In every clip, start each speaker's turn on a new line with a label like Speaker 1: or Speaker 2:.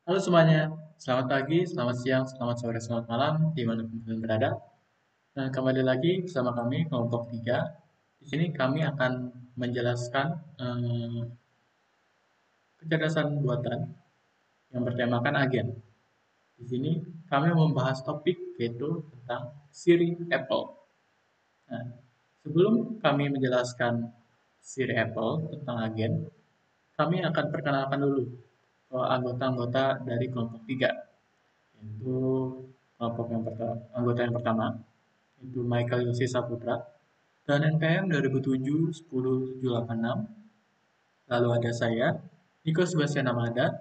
Speaker 1: Halo semuanya, selamat pagi, selamat siang, selamat sore, selamat malam, dimanapun kalian berada. Nah, kembali lagi bersama kami, kelompok 3. Di sini kami akan menjelaskan kecerdasan buatan yang bertemakan agen. Di sini kami membahas topik yaitu tentang Siri Apple. Nah, sebelum kami menjelaskan Siri Apple tentang agen, kami akan perkenalkan dulu ke anggota-anggota dari kelompok 3. Itu kelompok yang pertama, anggota yang pertama itu Michael Yosi Saputra dan NPM 2007 10786. Lalu ada saya Niko Sebastian Amada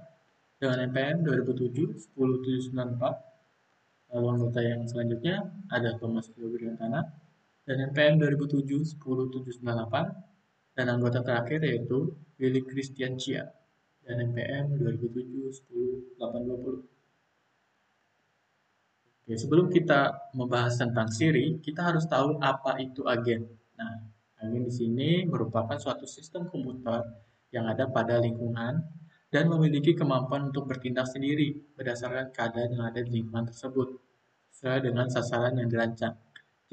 Speaker 1: dengan NPM 2007 10794. Lalu anggota yang selanjutnya ada Thomas Yobriantana dan NPM 2007 10798, dan anggota terakhir yaitu Willy Christian Chia dan NPM 2007 10820. Oke, sebelum kita membahas tentang Siri, kita harus tahu apa itu agen. Nah, agen di sini merupakan suatu sistem komputer yang ada pada lingkungan dan memiliki kemampuan untuk bertindak sendiri berdasarkan keadaan yang ada di lingkungan tersebut, sesuai dengan sasaran yang dirancang.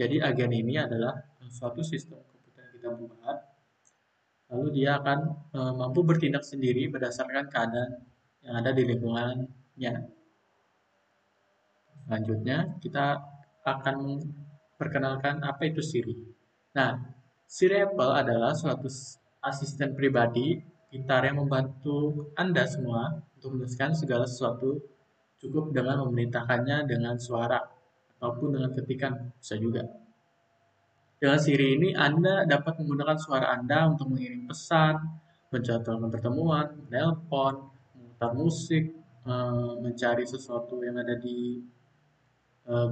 Speaker 1: Jadi, agen ini adalah suatu sistem komputer yang kita buat, lalu dia akan mampu bertindak sendiri berdasarkan keadaan yang ada di lingkungannya. Selanjutnya, kita akan perkenalkan apa itu Siri. Nah, Siri Apple adalah suatu asisten pribadi pintar yang membantu Anda semua untuk menuliskan segala sesuatu, cukup dengan memerintahkannya dengan suara ataupun dengan ketikan, bisa juga. Dengan Siri ini, Anda dapat menggunakan suara Anda untuk mengirim pesan, menjadwalkan pertemuan, menelpon, memutar musik, mencari sesuatu yang ada di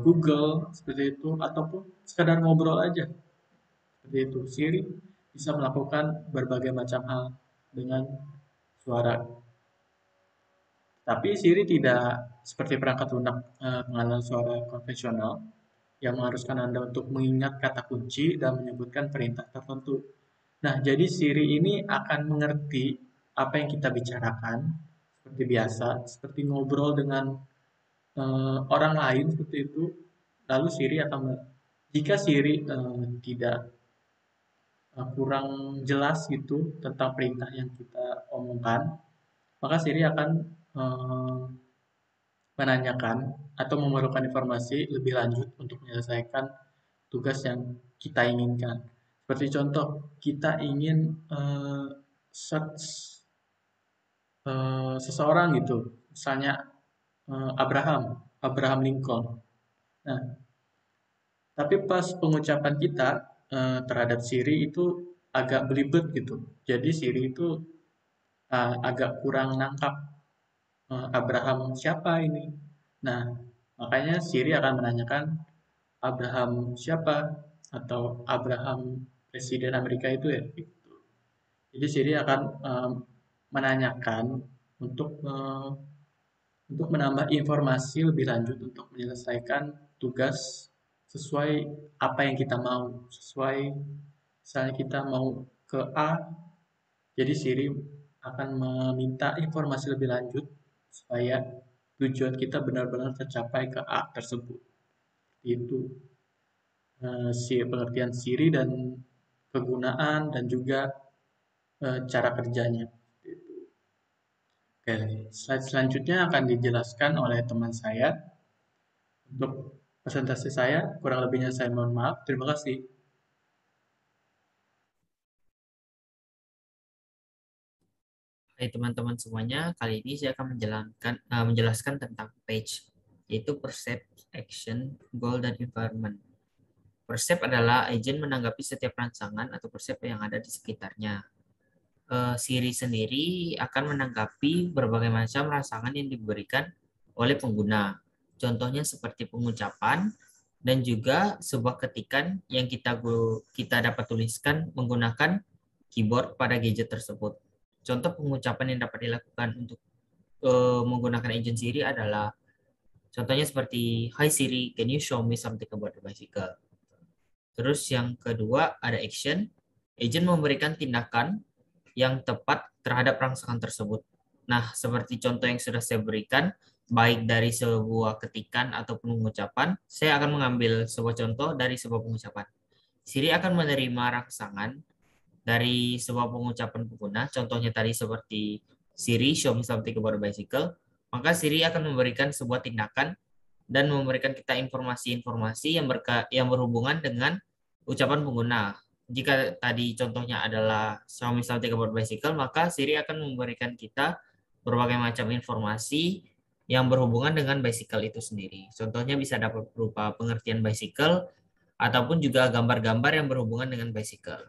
Speaker 1: Google seperti itu, ataupun sekadar ngobrol aja seperti itu. Siri bisa melakukan berbagai macam hal dengan suara. Tapi Siri tidak seperti perangkat lunak pengenalan suara konvensional yang mengharuskan Anda untuk mengingat kata kunci dan menyebutkan perintah tertentu. Nah, jadi Siri ini akan mengerti apa yang kita bicarakan seperti biasa, seperti ngobrol dengan orang lain seperti itu. Lalu Siri akan jika Siri tidak kurang jelas gitu tentang perintah yang kita omongkan, maka Siri akan eh, menanyakan atau memerlukan informasi lebih lanjut untuk menyelesaikan tugas yang kita inginkan. Seperti contoh, kita ingin search seseorang gitu, misalnya Abraham, Abraham Lincoln. Nah, tapi pas pengucapan kita terhadap Siri itu agak belibet gitu. Jadi Siri itu agak kurang nangkap Abraham siapa ini. Nah, makanya Siri akan menanyakan Abraham siapa atau Abraham Presiden Amerika itu ya. Gitu. Jadi Siri akan menanyakan untuk untuk menambah informasi lebih lanjut untuk menyelesaikan tugas sesuai apa yang kita mau, sesuai misalnya kita mau ke A, jadi Siri akan meminta informasi lebih lanjut supaya tujuan kita benar-benar tercapai ke A tersebut. Itu si pengertian Siri dan kegunaan dan juga cara kerjanya. Oke, slide selanjutnya akan dijelaskan oleh teman saya. Untuk presentasi saya, kurang lebihnya saya mohon maaf. Terima kasih.
Speaker 2: Hai teman-teman semuanya, kali ini saya akan menjelaskan tentang page, yaitu Perceive, Action, Goal, dan Environment. Perceive adalah agen menanggapi setiap rangsangan atau perceive yang ada di sekitarnya. Siri sendiri akan menanggapi berbagai macam rangsangan yang diberikan oleh pengguna. Contohnya seperti pengucapan dan juga sebuah ketikan yang kita dapat tuliskan menggunakan keyboard pada gadget tersebut. Contoh pengucapan yang dapat dilakukan untuk menggunakan agent Siri adalah contohnya seperti Hi Siri, can you show me something about the bicycle? Terus yang kedua ada action. Agent memberikan tindakan yang tepat terhadap rangsangan tersebut. Nah, seperti contoh yang sudah saya berikan, baik dari sebuah ketikan ataupun pengucapan, saya akan mengambil sebuah contoh dari sebuah pengucapan. Siri akan menerima rangsangan dari sebuah pengucapan pengguna, contohnya tadi seperti Siri, show me something about a bicycle, maka Siri akan memberikan sebuah tindakan dan memberikan kita informasi-informasi yang berhubungan dengan ucapan pengguna. Jika tadi contohnya adalah show me something about bicycle, maka Siri akan memberikan kita berbagai macam informasi yang berhubungan dengan bicycle itu sendiri. Contohnya bisa dapat berupa pengertian bicycle ataupun juga gambar-gambar yang berhubungan dengan bicycle.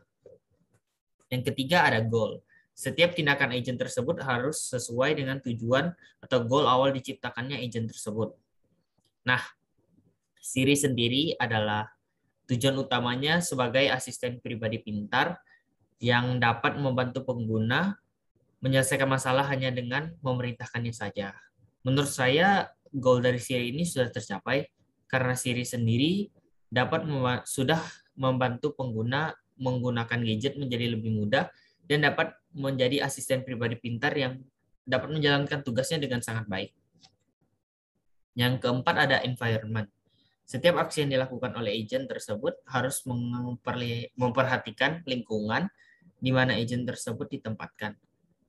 Speaker 2: Yang ketiga ada goal. Setiap tindakan agent tersebut harus sesuai dengan tujuan atau goal awal diciptakannya agent tersebut. Nah, Siri sendiri adalah tujuan utamanya sebagai asisten pribadi pintar yang dapat membantu pengguna menyelesaikan masalah hanya dengan memerintahkannya saja. Menurut saya, goal dari Siri ini sudah tercapai karena Siri sendiri sudah membantu pengguna menggunakan gadget menjadi lebih mudah dan dapat menjadi asisten pribadi pintar yang dapat menjalankan tugasnya dengan sangat baik. Yang keempat ada environment. Setiap aksi yang dilakukan oleh agent tersebut harus memperhatikan lingkungan di mana agent tersebut ditempatkan.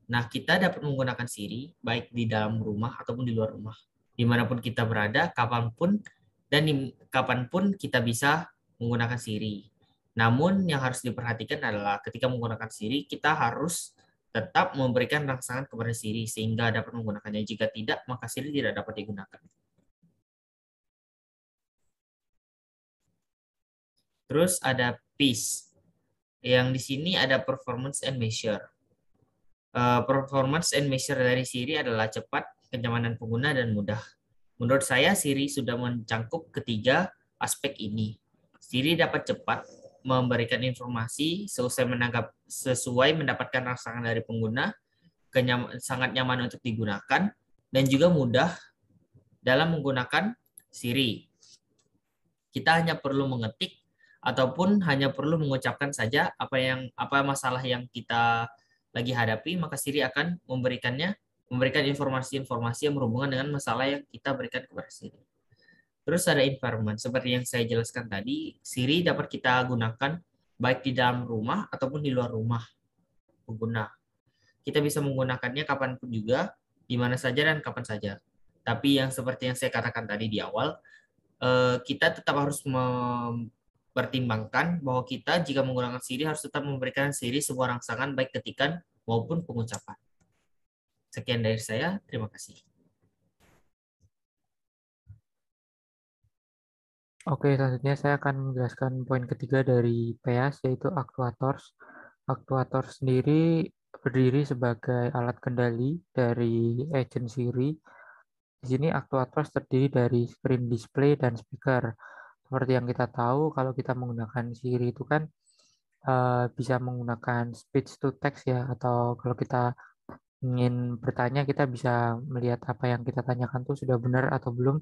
Speaker 2: Nah, kita dapat menggunakan Siri baik di dalam rumah ataupun di luar rumah. Dimanapun kita berada, kapanpun kita bisa menggunakan Siri. Namun yang harus diperhatikan adalah ketika menggunakan Siri, kita harus tetap memberikan rangsangan kepada Siri sehingga dapat menggunakannya. Jika tidak, maka Siri tidak dapat digunakan. Terus ada PIS, yang di sini ada performance and measure. Performance and measure dari Siri adalah cepat, kenyamanan pengguna, dan mudah. Menurut saya, Siri sudah mencangkup ketiga aspek ini. Siri dapat cepat memberikan informasi sesuai mendapatkan rangsangan dari pengguna, sangat nyaman untuk digunakan, dan juga mudah dalam menggunakan Siri. Kita hanya perlu mengetik ataupun hanya perlu mengucapkan saja apa masalah yang kita lagi hadapi, maka Siri akan memberikan informasi-informasi yang berhubungan dengan masalah yang kita berikan kepada Siri. Terus ada environment, seperti yang saya jelaskan tadi, Siri dapat kita gunakan baik di dalam rumah ataupun di luar rumah pengguna. Kita bisa menggunakannya kapanpun juga, di mana saja dan kapan saja. Tapi yang seperti yang saya katakan tadi di awal, kita tetap harus mempertimbangkan bahwa kita jika menggunakan Siri harus tetap memberikan Siri sebuah rangsangan baik ketikan maupun pengucapan. Sekian dari saya, terima kasih.
Speaker 3: Oke, selanjutnya saya akan menjelaskan poin ketiga dari PEAS, yaitu actuators. Actuator sendiri berdiri sebagai alat kendali dari agent Siri. Di sini actuators terdiri dari screen display dan speaker. Seperti yang kita tahu, kalau kita menggunakan Siri itu kan bisa menggunakan speech to text ya, atau kalau kita ingin bertanya, kita bisa melihat apa yang kita tanyakan tuh sudah benar atau belum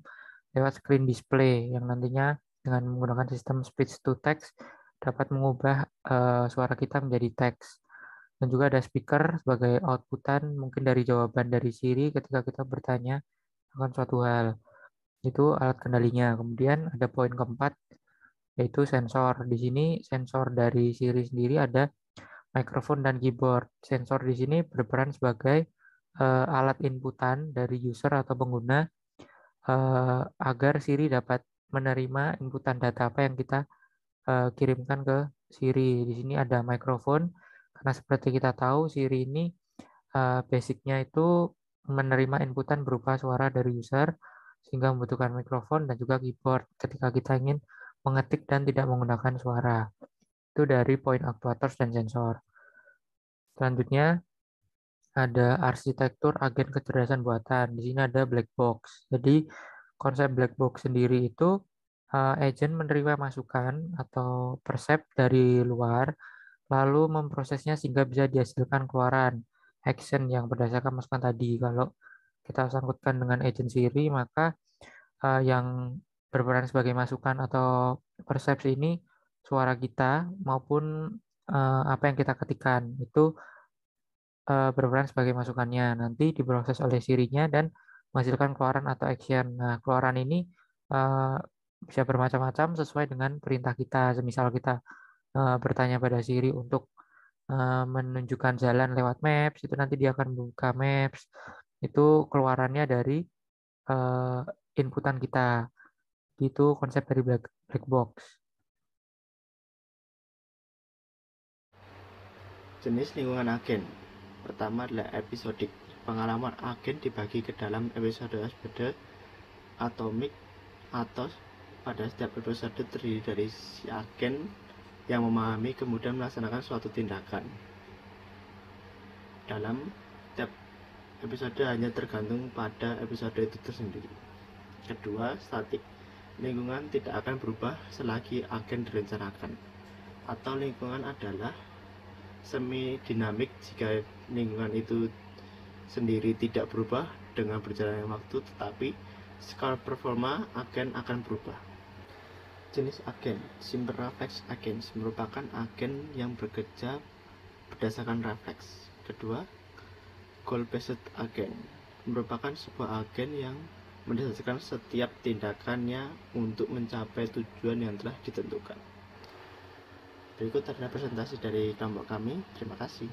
Speaker 3: lewat screen display yang nantinya dengan menggunakan sistem speech to text dapat mengubah suara kita menjadi teks. Dan juga ada speaker sebagai outputan mungkin dari jawaban dari Siri ketika kita bertanya akan suatu hal. Itu alat kendalinya. Kemudian ada poin keempat, yaitu sensor. Di sini sensor dari Siri sendiri ada mikrofon dan keyboard. Sensor di sini berperan sebagai alat inputan dari user atau pengguna agar Siri dapat menerima inputan data apa yang kita kirimkan ke Siri. Di sini ada mikrofon karena seperti kita tahu Siri ini basicnya itu menerima inputan berupa suara dari user sehingga membutuhkan mikrofon dan juga keyboard ketika kita ingin mengetik dan tidak menggunakan suara. Itu dari poin actuators dan sensor. Selanjutnya ada arsitektur agen kecerdasan buatan. Di sini ada black box. Jadi konsep black box sendiri itu agent menerima masukan atau persep dari luar, lalu memprosesnya sehingga bisa dihasilkan keluaran action yang berdasarkan masukan tadi. Kalau kita sangkutkan dengan agent Siri, maka yang berperan sebagai masukan atau persepsi ini suara kita maupun apa yang kita ketikkan. Itu berperan sebagai masukannya. Nanti diproses oleh Siri-nya dan menghasilkan keluaran atau action. Nah, keluaran ini bisa bermacam-macam sesuai dengan perintah kita. Semisal kita bertanya pada Siri untuk menunjukkan jalan lewat Maps, itu nanti dia akan buka Maps. Itu keluarannya dari uh, inputan kita. Itu konsep dari black box.
Speaker 4: Jenis lingkungan agen. Pertama adalah episodik. Pengalaman agen dibagi ke dalam episode atomik atau pada setiap episode terdiri dari si agen yang memahami kemudian melaksanakan suatu tindakan. Dalam setiap episode hanya tergantung pada episode itu tersendiri. Kedua, statik. Lingkungan tidak akan berubah selagi agen direncanakan. Atau lingkungan adalah semi dinamik jika lingkungan itu sendiri tidak berubah dengan berjalannya waktu, tetapi skala performa agen akan berubah. Jenis agen. Simple reflex agents merupakan agen yang bekerja berdasarkan refleks. Kedua, goal based agen merupakan sebuah agen yang mendasarkan setiap tindakannya untuk mencapai tujuan yang telah ditentukan. Berikut adalah presentasi dari kelompok kami. Terima kasih.